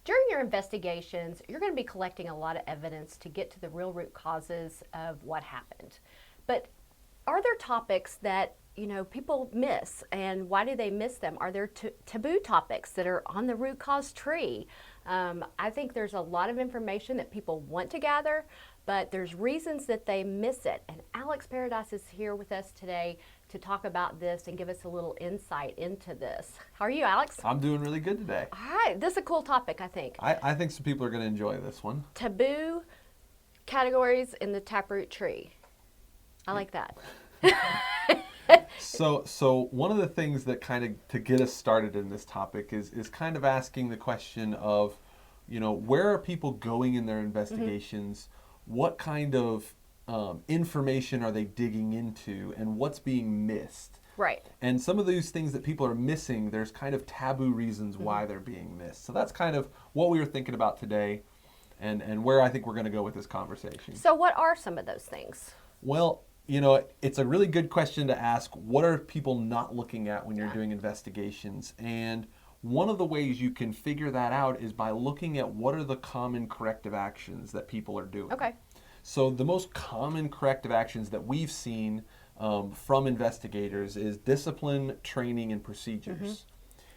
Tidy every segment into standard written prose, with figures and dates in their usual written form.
During your investigations, you're going to be collecting a lot of evidence to get to the real root causes of what happened. But are there topics that people miss, and why do they miss them? Are there taboo topics that are on the root cause tree? I think there's a lot of information that people want to gather, but there's reasons that they miss it. And Alex Paradise is here with us today to talk about this and give us a little insight into this. How are you, Alex? I'm doing really good today. All right, this is a cool topic, I think. I think some people are going to enjoy this one. Taboo categories in the taproot tree. I like that. So one of the things that kind of to get us started in this topic is kind of asking the question of, where are people going in their investigations? What kind of information are they digging into, and what's being missed? Right. And some of these things that people are missing, there's kind of taboo reasons why they're being missed. So that's kind of what we were thinking about today, and where I think we're going to go with this conversation. So what are some of those things? Well, it's a really good question to ask. What are people not looking at when you're doing investigations? And one of the ways you can figure that out is by looking at what are the common corrective actions that people are doing. Okay. So the most common corrective actions that we've seen from investigators is discipline, training, and procedures.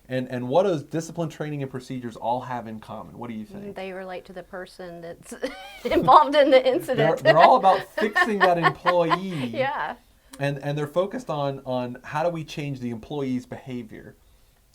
And what does discipline, training, and procedures all have in common? What do you think? They relate to the person that's involved in the incident. They're all about fixing that employee. Yeah. And they're focused on how do we change the employee's behavior.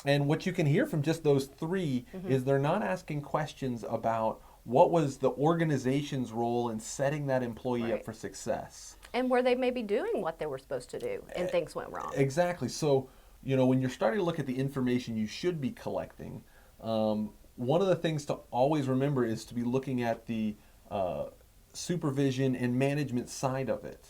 And what you can hear from just those three is they're not asking questions about what was the organization's role in setting that employee up for success. And were they maybe doing what they were supposed to do and things went wrong? Exactly. So, when you're starting to look at the information you should be collecting, one of the things to always remember is to be looking at the supervision and management side of it.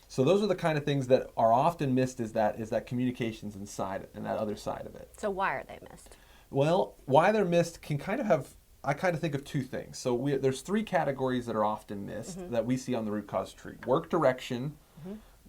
So those are the kind of things that are often missed is that communications inside and that other side of it. So why are they missed? Well, why they're missed can I kind of think of two things. So there's three categories that are often missed that we see on the root cause tree: work direction,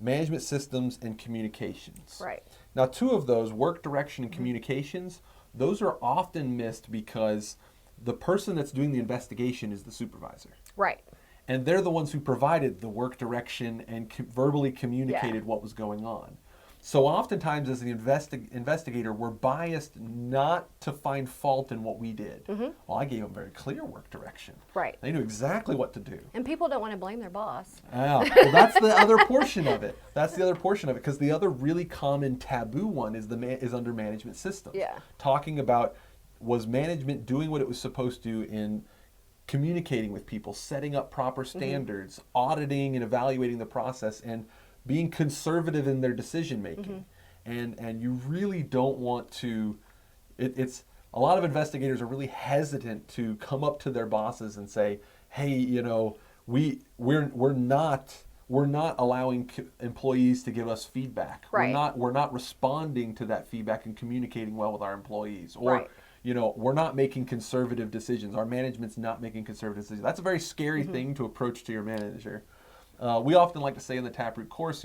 management systems, and communications. Right. Now, two of those, work direction and communications, those are often missed because the person that's doing the investigation is the supervisor. Right. And they're the ones who provided the work direction and verbally communicated what was going on. So oftentimes as an investigator, we're biased not to find fault in what we did. Well, I gave them very clear work direction. Right. They knew exactly what to do. And people don't want to blame their boss. Well, that's the other portion of it. Because the other really common taboo one is under management systems. Yeah. Talking about, was management doing what it was supposed to in communicating with people, setting up proper standards, auditing and evaluating the process, and being conservative in their decision making. And you really don't want to, it's a lot of investigators are really hesitant to come up to their bosses and say, hey, we're not allowing employees to give us feedback. Right. We're not responding to that feedback and communicating well with our employees. Or we're not making conservative decisions. Our management's not making conservative decisions. That's a very scary thing to approach to your manager. We often like to say in the Taproot course,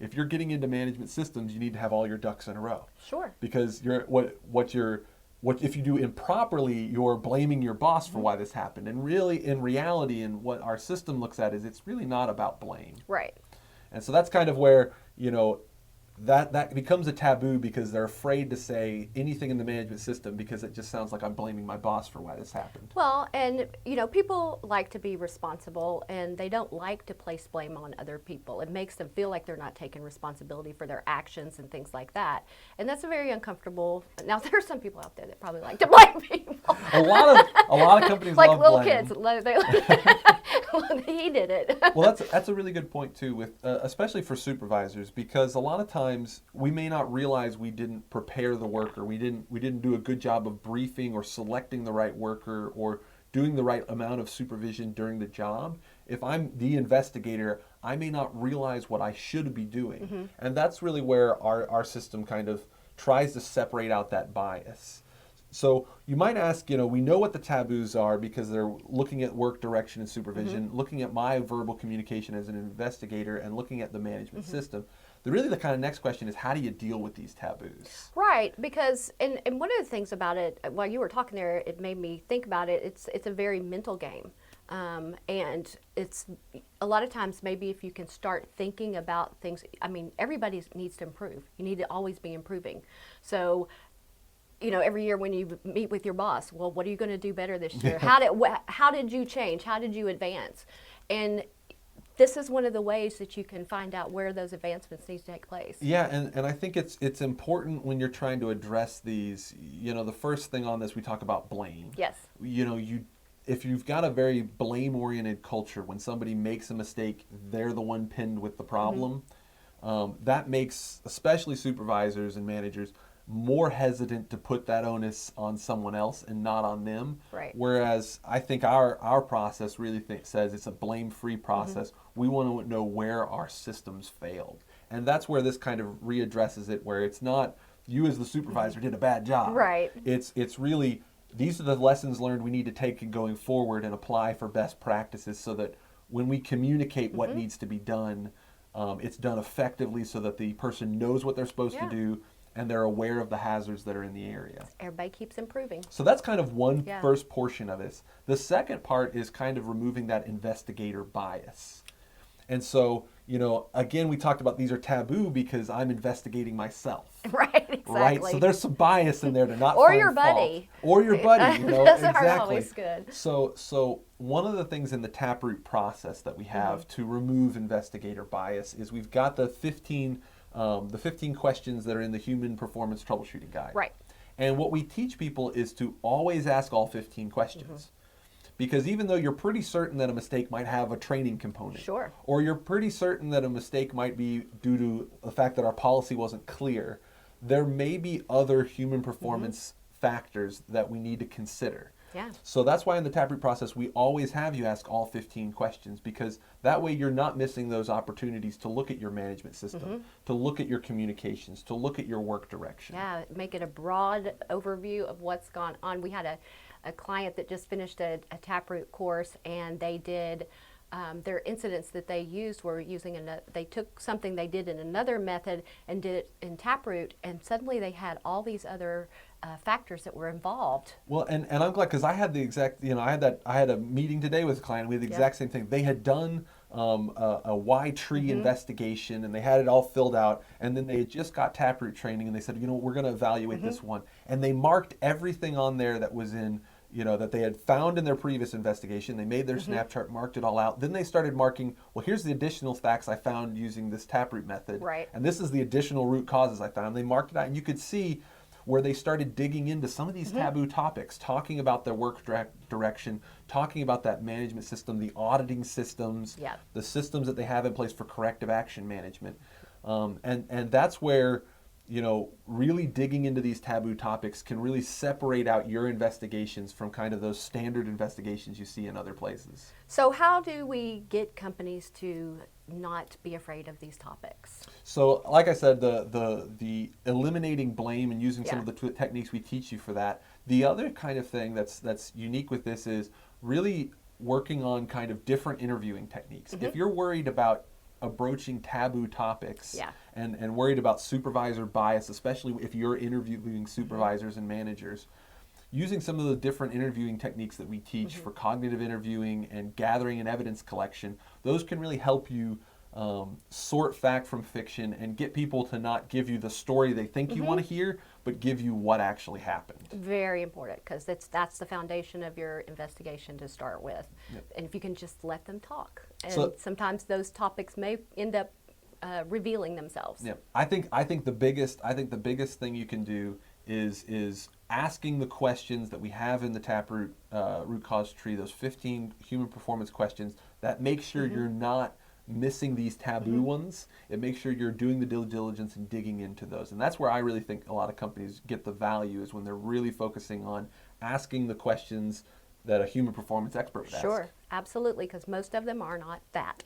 if you're getting into management systems, you need to have all your ducks in a row. Sure. Because if you do improperly, you're blaming your boss for why this happened. And really, in reality, and what our system looks at is it's really not about blame. Right. And so that's kind of where, that becomes a taboo because they're afraid to say anything in the management system because it just sounds like I'm blaming my boss for why this happened. Well, and people like to be responsible, and they don't like to place blame on other people. It makes them feel like they're not taking responsibility for their actions and things like that. And that's a very uncomfortable. Now there are some people out there that probably like to blame people. A lot of companies like love little blame. kids. He did it. Well, that's a really good point too, with especially for supervisors, because a lot of times we may not realize we didn't prepare the worker, we didn't do a good job of briefing or selecting the right worker or doing the right amount of supervision during the job. If I'm the investigator, I may not realize what I should be doing, and that's really where our system kind of tries to separate out that bias. So you might ask, we know what the taboos are because they're looking at work direction and supervision, looking at my verbal communication as an investigator, and looking at the management system. the kind of next question is, how do you deal with these taboos? Right, because and one of the things about it, while you were talking there, it made me think about it. It's a very mental game, and it's a lot of times maybe if you can start thinking about things. I mean, everybody needs to improve. You need to always be improving. So, every year when you meet with your boss, well, what are you going to do better this year? How did you change? How did you advance? And this is one of the ways that you can find out where those advancements need to take place. Yeah, and I think it's important when you're trying to address these. The first thing on this, we talk about blame. Yes. If you've got a very blame-oriented culture, when somebody makes a mistake, they're the one pinned with the problem. That makes especially supervisors and managers more hesitant to put that onus on someone else and not on them. Right. Whereas I think our process really says it's a blame-free process. We want to know where our systems failed. And that's where this kind of readdresses it, where it's not you as the supervisor did a bad job. Right. It's really, these are the lessons learned we need to take going forward and apply for best practices, so that when we communicate what needs to be done, it's done effectively, so that the person knows what they're supposed to do, and they're aware of the hazards that are in the area. Everybody keeps improving. So that's kind of one first portion of this. The second part is kind of removing that investigator bias. And so, again, we talked about these are taboo because I'm investigating myself. Right, exactly. Right? So there's some bias in there to not or find your buddy. fault. Or your buddy, Those exactly. are always good. So one of the things in the Taproot process that we have to remove investigator bias is we've got the 15 questions that are in the Human Performance Troubleshooting Guide. Right. And what we teach people is to always ask all 15 questions. Because even though you're pretty certain that a mistake might have a training component, Sure. or you're pretty certain that a mistake might be due to the fact that our policy wasn't clear, there may be other human performance factors that we need to consider. Yeah. So that's why in the Taproot process, we always have you ask all 15 questions, because that way you're not missing those opportunities to look at your management system, to look at your communications, to look at your work direction. Yeah, make it a broad overview of what's gone on. We had a client that just finished a Taproot course, and they did their incidents that they used were they took something they did in another method and did it in Taproot, and suddenly they had all these other factors that were involved. Well, and I'm glad, because I had the exact, I had a meeting today with a client. We had the exact same thing. They had done a Y tree investigation, and they had it all filled out, and then they had just got Taproot training, and they said, we're going to evaluate this one, and they marked everything on there that was in, that they had found in their previous investigation. They made their snap chart, marked it all out. Then they started marking, well, here's the additional facts I found using this Taproot method, Right. and this is the additional root causes I found. They marked it out, and you could see where they started digging into some of these taboo topics, talking about their work direction, talking about that management system, the auditing systems, the systems that they have in place for corrective action management. And that's where, really digging into these taboo topics can really separate out your investigations from kind of those standard investigations you see in other places. So how do we get companies to not be afraid of these topics? So, like I said, the eliminating blame and using some of the techniques we teach you for that. The other kind of thing that's unique with this is really working on kind of different interviewing techniques. If you're worried about broaching taboo topics and worried about supervisor bias, especially if you're interviewing supervisors and managers, using some of the different interviewing techniques that we teach for cognitive interviewing and gathering and evidence collection, those can really help you sort fact from fiction and get people to not give you the story they think you want to hear, but give you what actually happened. Very important, because that's the foundation of your investigation to start with. And if you can just let them talk, and sometimes those topics may end up revealing themselves. Yeah, I think the biggest thing you can do is asking the questions that we have in the Taproot root cause tree, those 15 human performance questions, that make sure you're not missing these taboo ones. It makes sure you're doing the due diligence and digging into those. And that's where I really think a lot of companies get the value, is when they're really focusing on asking the questions that a human performance expert would ask. Sure, absolutely, because most of them are not that.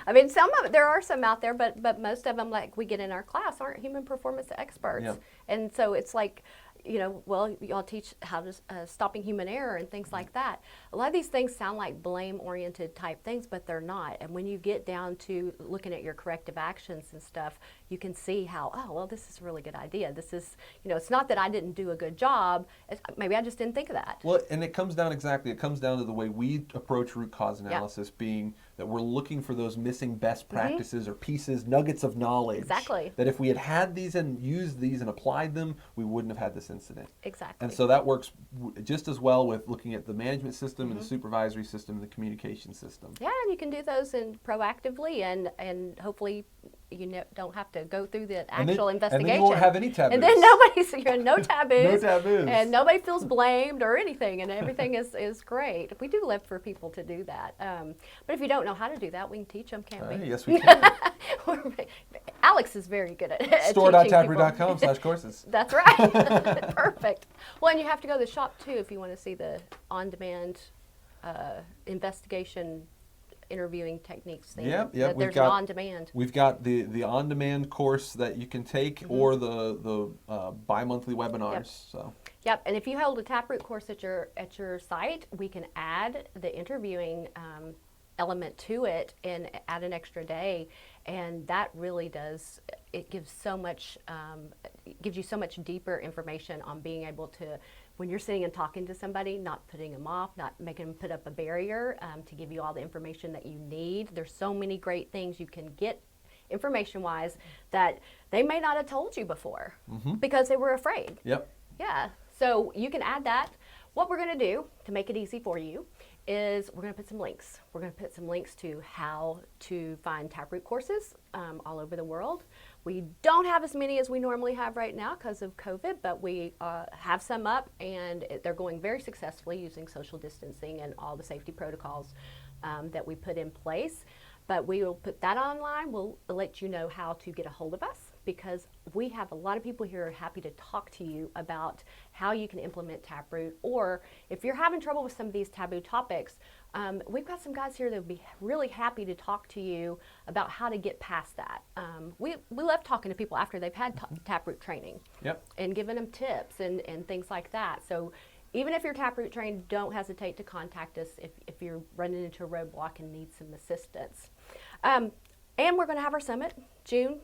I mean, there are some out there, but most of them, like we get in our class, aren't human performance experts. And so it's like, well, y'all teach how to stopping human error and things like that. A lot of these things sound like blame-oriented type things, but they're not. And when you get down to looking at your corrective actions and stuff, you can see how, oh, well, this is a really good idea. This is, it's not that I didn't do a good job. Maybe I just didn't think of that. Well, and it comes down to the way we approach root cause analysis, being that we're looking for those missing best practices or pieces, nuggets of knowledge. Exactly. That if we had these and used these and applied them, we wouldn't have had this incident. Exactly. And so that works just as well with looking at the management system and the supervisory system and the communication system. Yeah, and you can do those proactively and hopefully don't have to go through the actual investigation. And then you won't have any taboos. And then no taboos. No taboos. And nobody feels blamed or anything, and everything is great. We do live for people to do that. But if you don't know how to do that, we can teach them, can't we? Yes, we can. Alex is very good at store.taproot.com/courses. That's right. Perfect. Well, and you have to go to the shop, too, if you want to see the on-demand investigation interviewing techniques thing. Yep. There's an on-demand. We've got the on-demand course that you can take, or the bi-monthly webinars. Yep. So. Yep, and if you hold a Taproot course at your site, we can add the interviewing element to it and add an extra day, and that really does. It gives so much. Gives you so much deeper information on being able to, when you're sitting and talking to somebody, not putting them off, not making them put up a barrier, to give you all the information that you need. There's so many great things you can get information-wise that they may not have told you before because they were afraid. Yep. Yeah, so you can add that. What we're going to do to make it easy for you is we're going to put some links. We're going to put some links to how to find Taproot courses all over the world. We don't have as many as we normally have right now because of COVID, but we have some up, and they're going very successfully using social distancing and all the safety protocols that we put in place. But we will put that online. We'll let you know how to get a hold of us, because we have a lot of people here who are happy to talk to you about how you can implement Taproot, or if you're having trouble with some of these taboo topics, we've got some guys here that would be really happy to talk to you about how to get past that. We love talking to people after they've had Taproot training. Yep. And giving them tips and things like that. So even if you're Taproot trained, don't hesitate to contact us if you're running into a roadblock and need some assistance. And we're going to have our summit June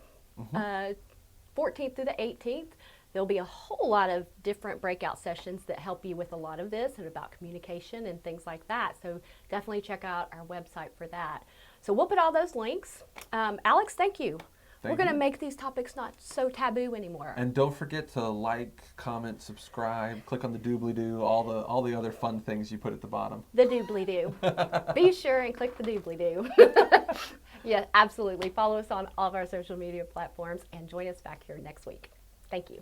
14th through the 18th. There'll be a whole lot of different breakout sessions that help you with a lot of this and about communication and things like that. So definitely check out our website for that. So we'll put all those links. Alex, thank you. We're going to make these topics not so taboo anymore. And don't forget to like, comment, subscribe, click on the doobly-doo, all the other fun things you put at the bottom. The doobly-doo. Be sure and click the doobly-doo. Yeah, absolutely. Follow us on all of our social media platforms and join us back here next week. Thank you.